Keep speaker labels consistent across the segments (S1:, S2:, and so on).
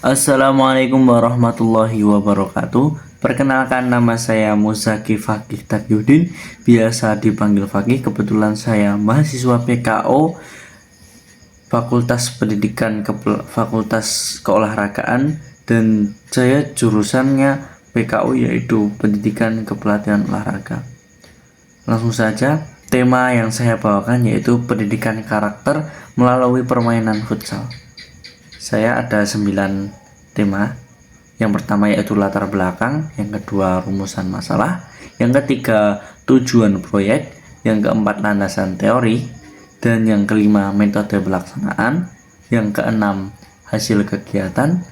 S1: Assalamualaikum warahmatullahi wabarakatuh. Perkenalkan, nama saya Muzaki Fakih Takyudin, biasa dipanggil Fakih. Kebetulan saya mahasiswa PKO Fakultas Pendidikan Fakultas Keolahragaan, dan saya jurusannya PKO yaitu Pendidikan Kepelatihan Olahraga. Langsung saja, tema yang saya bawakan yaitu pendidikan karakter melalui permainan futsal. Saya ada 9 tema. Yang pertama yaitu latar belakang, yang kedua rumusan masalah, yang ketiga tujuan proyek, yang keempat landasan teori, dan yang kelima metode pelaksanaan, yang keenam hasil kegiatan,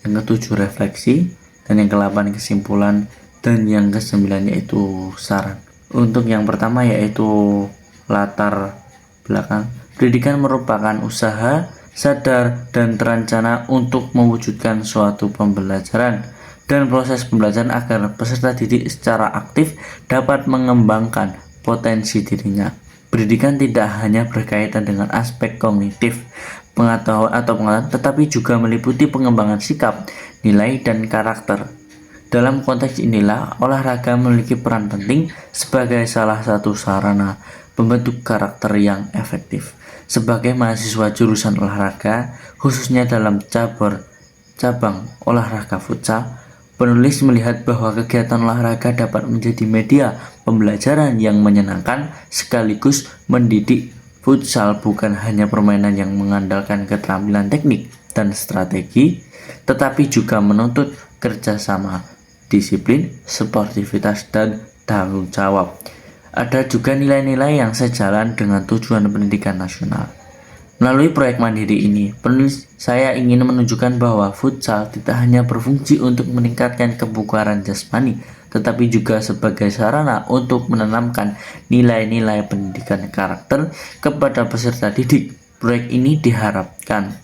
S1: yang ketujuh refleksi, dan yang ke-8 kesimpulan, dan yang ke-9 yaitu saran. Untuk yang pertama yaitu latar belakang. Pendidikan merupakan usaha sadar dan terencana untuk mewujudkan suatu pembelajaran dan proses pembelajaran agar peserta didik secara aktif dapat mengembangkan potensi dirinya. Pendidikan tidak hanya berkaitan dengan aspek kognitif, pengetahuan, tetapi juga meliputi pengembangan sikap, nilai, dan karakter. Dalam konteks inilah, olahraga memiliki peran penting sebagai salah satu sarana pembentuk karakter yang efektif. Sebagai mahasiswa jurusan olahraga, khususnya dalam cabang olahraga futsal, penulis melihat bahwa kegiatan olahraga dapat menjadi media pembelajaran yang menyenangkan sekaligus mendidik. Futsal bukan hanya permainan yang mengandalkan keterampilan teknik dan strategi, tetapi juga menuntut kerjasama, disiplin, sportivitas, dan tanggung jawab. Ada juga nilai-nilai yang sejalan dengan tujuan pendidikan nasional. Melalui proyek mandiri ini, penulis saya ingin menunjukkan bahwa futsal tidak hanya berfungsi untuk meningkatkan kebugaran jasmani, tetapi juga sebagai sarana untuk menanamkan nilai-nilai pendidikan karakter kepada peserta didik. Proyek ini diharapkan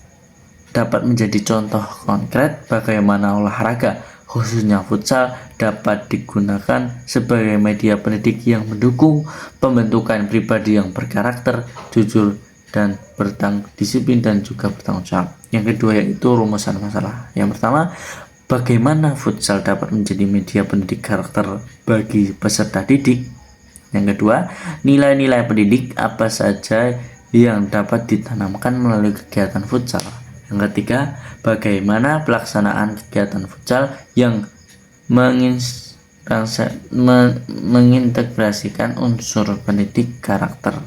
S1: dapat menjadi contoh konkret bagaimana olahraga, khususnya futsal, dapat digunakan sebagai media pendidik yang mendukung pembentukan pribadi yang berkarakter, jujur, dan disiplin dan juga bertanggung jawab. Yang kedua yaitu rumusan masalah. Yang pertama, bagaimana futsal dapat menjadi media pendidik karakter bagi peserta didik. Yang kedua, nilai-nilai pendidik apa saja yang dapat ditanamkan melalui kegiatan futsal. Yang ketiga, bagaimana pelaksanaan kegiatan futsal yang mengintegrasikan unsur pendidik karakter.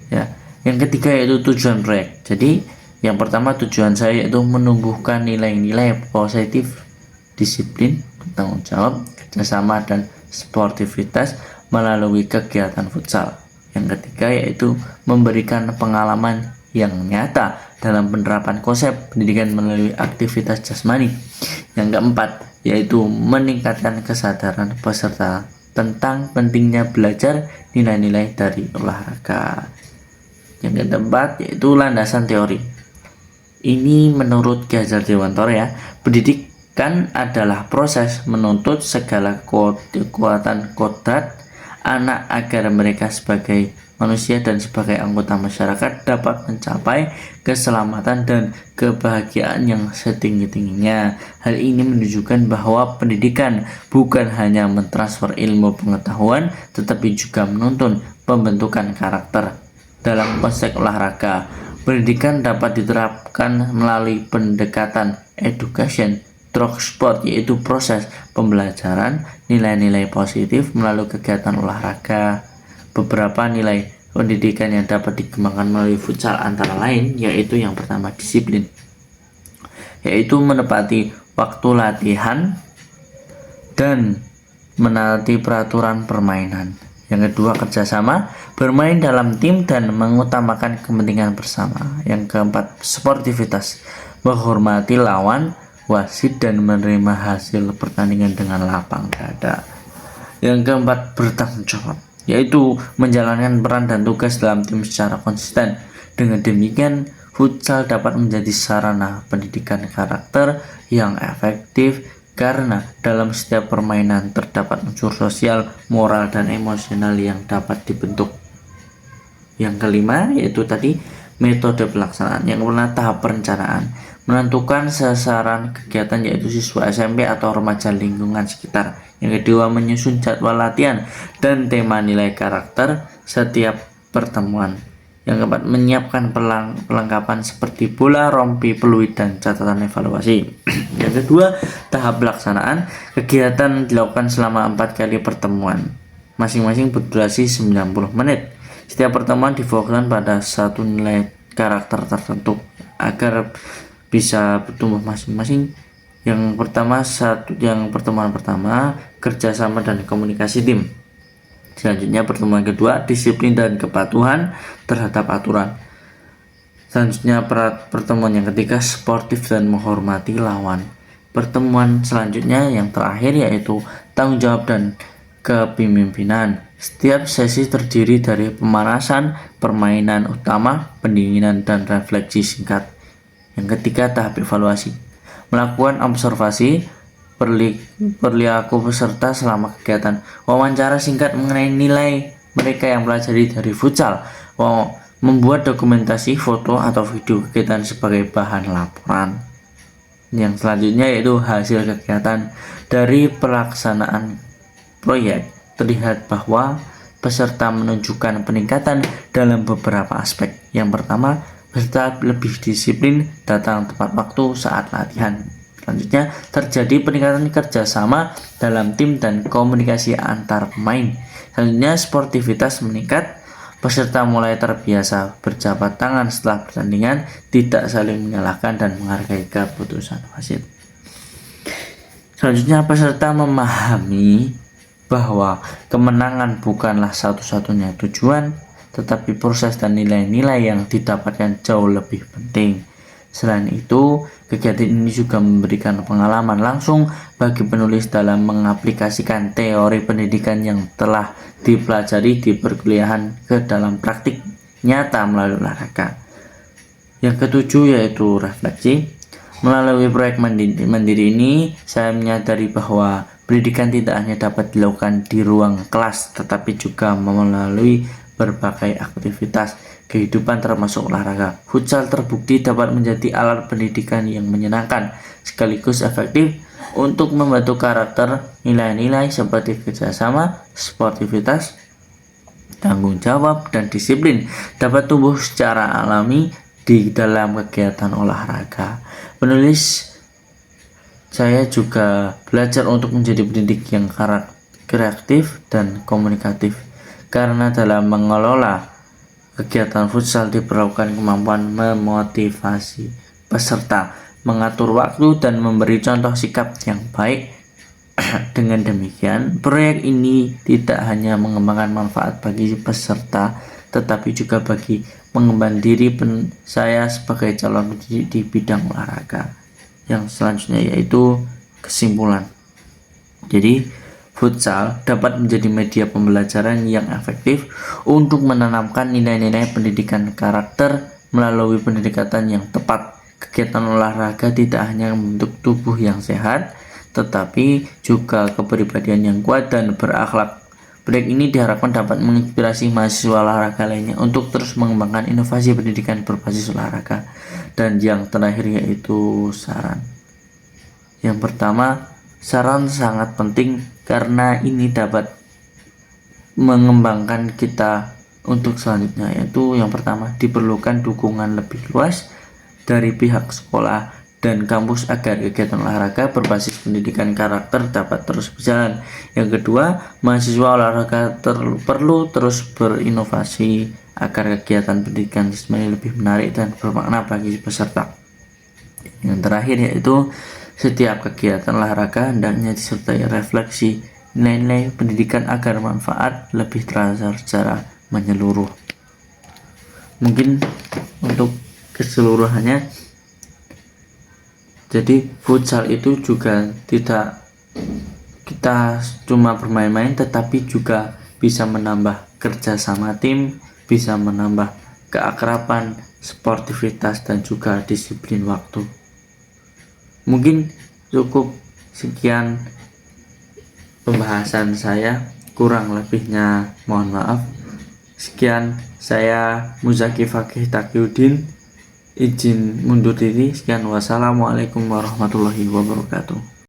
S1: Ya, yang ketiga yaitu tujuan proyek. Jadi, yang pertama tujuan saya yaitu menumbuhkan nilai-nilai positif, disiplin, tanggung jawab, kerjasama, dan sportivitas melalui kegiatan futsal. Yang ketiga yaitu memberikan pengalaman yang nyata dalam penerapan konsep pendidikan melalui aktivitas jasmani. Yang keempat yaitu meningkatkan kesadaran peserta tentang pentingnya belajar nilai-nilai dari olahraga. Yang keempat yaitu landasan teori. Ini menurut Ki Hajar Dewantara ya, pendidikan adalah proses menuntut segala kekuatan kodrat anak agar mereka sebagai manusia dan sebagai anggota masyarakat dapat mencapai keselamatan dan kebahagiaan yang setinggi-tingginya. Hal ini menunjukkan bahwa pendidikan bukan hanya mentransfer ilmu pengetahuan, tetapi juga menuntun pembentukan karakter. Dalam konteks olahraga, pendidikan dapat diterapkan melalui pendekatan education through sport, yaitu proses pembelajaran nilai-nilai positif melalui kegiatan olahraga. Beberapa nilai pendidikan yang dapat dikembangkan melalui futsal antara lain yaitu yang pertama disiplin, yaitu menepati waktu latihan dan menaati peraturan permainan. Yang kedua kerjasama, bermain dalam tim dan mengutamakan kepentingan bersama. Yang keempat sportivitas, menghormati lawan, wasit, dan menerima hasil pertandingan dengan lapang dada. Yang keempat bertanggung jawab, yaitu menjalankan peran dan tugas dalam tim secara konsisten. Dengan demikian, futsal dapat menjadi sarana pendidikan karakter yang efektif karena dalam setiap permainan terdapat unsur sosial, moral, dan emosional yang dapat dibentuk. Yang kelima yaitu tadi metode pelaksanaan. Yang pertama tahap perencanaan. menentukan sasaran kegiatan yaitu siswa SMP atau remaja lingkungan sekitar. Yang kedua, menyusun jadwal latihan dan tema nilai karakter setiap pertemuan. Yang keempat, menyiapkan perlengkapan seperti bola, rompi, peluit, dan catatan evaluasi. Yang kedua, tahap pelaksanaan. Kegiatan dilakukan selama 4 kali pertemuan, masing-masing berdurasi 90 menit. Setiap pertemuan difokuskan pada satu nilai karakter tertentu agar bisa bertumbuh masing-masing. Yang pertemuan pertama, kerjasama dan komunikasi tim. Selanjutnya pertemuan kedua, disiplin dan kepatuhan terhadap aturan. Selanjutnya pertemuan yang ketiga, sportif dan menghormati lawan. Pertemuan selanjutnya yang terakhir yaitu tanggung jawab dan kepemimpinan. Setiap sesi terdiri dari pemanasan, permainan utama, pendinginan, dan refleksi singkat. Yang ketiga, tahap evaluasi. Melakukan observasi perilaku peserta selama kegiatan. Wawancara singkat mengenai nilai mereka yang pelajari dari futsal. Membuat dokumentasi foto atau video kegiatan sebagai bahan laporan. Yang selanjutnya yaitu hasil kegiatan. Dari pelaksanaan proyek terlihat bahwa peserta menunjukkan peningkatan dalam beberapa aspek. Yang pertama, peserta lebih disiplin, datang tepat waktu saat latihan. Selanjutnya, terjadi peningkatan kerjasama dalam tim dan komunikasi antar pemain. Selanjutnya, sportivitas meningkat, peserta mulai terbiasa berjabat tangan setelah pertandingan, tidak saling menyalahkan dan menghargai keputusan wasit. Selanjutnya, peserta memahami bahwa kemenangan bukanlah satu-satunya tujuan, tetapi proses dan nilai-nilai yang didapatkan jauh lebih penting. Selain itu, kegiatan ini juga memberikan pengalaman langsung bagi penulis dalam mengaplikasikan teori pendidikan yang telah dipelajari di perkuliahan ke dalam praktik nyata melalui olahraga. Yang ketujuh yaitu refleksi. Melalui proyek mandiri ini, saya menyadari bahwa pendidikan tidak hanya dapat dilakukan di ruang kelas, tetapi juga melalui berbagai aktivitas kehidupan termasuk olahraga. Futsal terbukti dapat menjadi alat pendidikan yang menyenangkan sekaligus efektif untuk membentuk karakter. Nilai-nilai seperti kerjasama, sportivitas, tanggung jawab, dan disiplin dapat tumbuh secara alami di dalam kegiatan olahraga. Penulis saya juga belajar untuk menjadi pendidik yang kreatif dan komunikatif, karena dalam mengelola kegiatan futsal diperlukan kemampuan memotivasi peserta, mengatur waktu, dan memberi contoh sikap yang baik. Dengan demikian, proyek ini tidak hanya mengembangkan manfaat bagi peserta, tetapi juga bagi mengembangkan diri saya sebagai calon pendidik di bidang olahraga. Yang selanjutnya yaitu kesimpulan. Jadi, futsal dapat menjadi media pembelajaran yang efektif untuk menanamkan nilai-nilai pendidikan karakter melalui pendekatan yang tepat. Kegiatan olahraga tidak hanya membentuk tubuh yang sehat, tetapi juga kepribadian yang kuat dan berakhlak. Proyek ini diharapkan dapat menginspirasi mahasiswa olahraga lainnya untuk terus mengembangkan inovasi pendidikan berbasis olahraga. Dan yang terakhir yaitu saran. Yang pertama, saran sangat penting karena ini dapat mengembangkan kita untuk selanjutnya, yaitu yang pertama, diperlukan dukungan lebih luas dari pihak sekolah dan kampus agar kegiatan olahraga berbasis pendidikan karakter dapat terus berjalan. Yang kedua, mahasiswa olahraga perlu terus berinovasi agar kegiatan pendidikan semakin lebih menarik dan bermakna bagi peserta. Yang terakhir yaitu setiap kegiatan olahraga hendaknya disertai refleksi nilai-nilai pendidikan agar manfaat lebih terasa secara menyeluruh. Mungkin untuk keseluruhannya, jadi futsal itu juga tidak kita cuma bermain-main, tetapi juga bisa menambah kerjasama tim, bisa menambah keakraban, sportivitas, dan juga disiplin waktu. Mungkin cukup sekian pembahasan saya, kurang lebihnya mohon maaf. Sekian, saya Muzaki Fakih Taqiyuddin. izin mundur diri. Sekian, wassalamualaikum warahmatullahi wabarakatuh.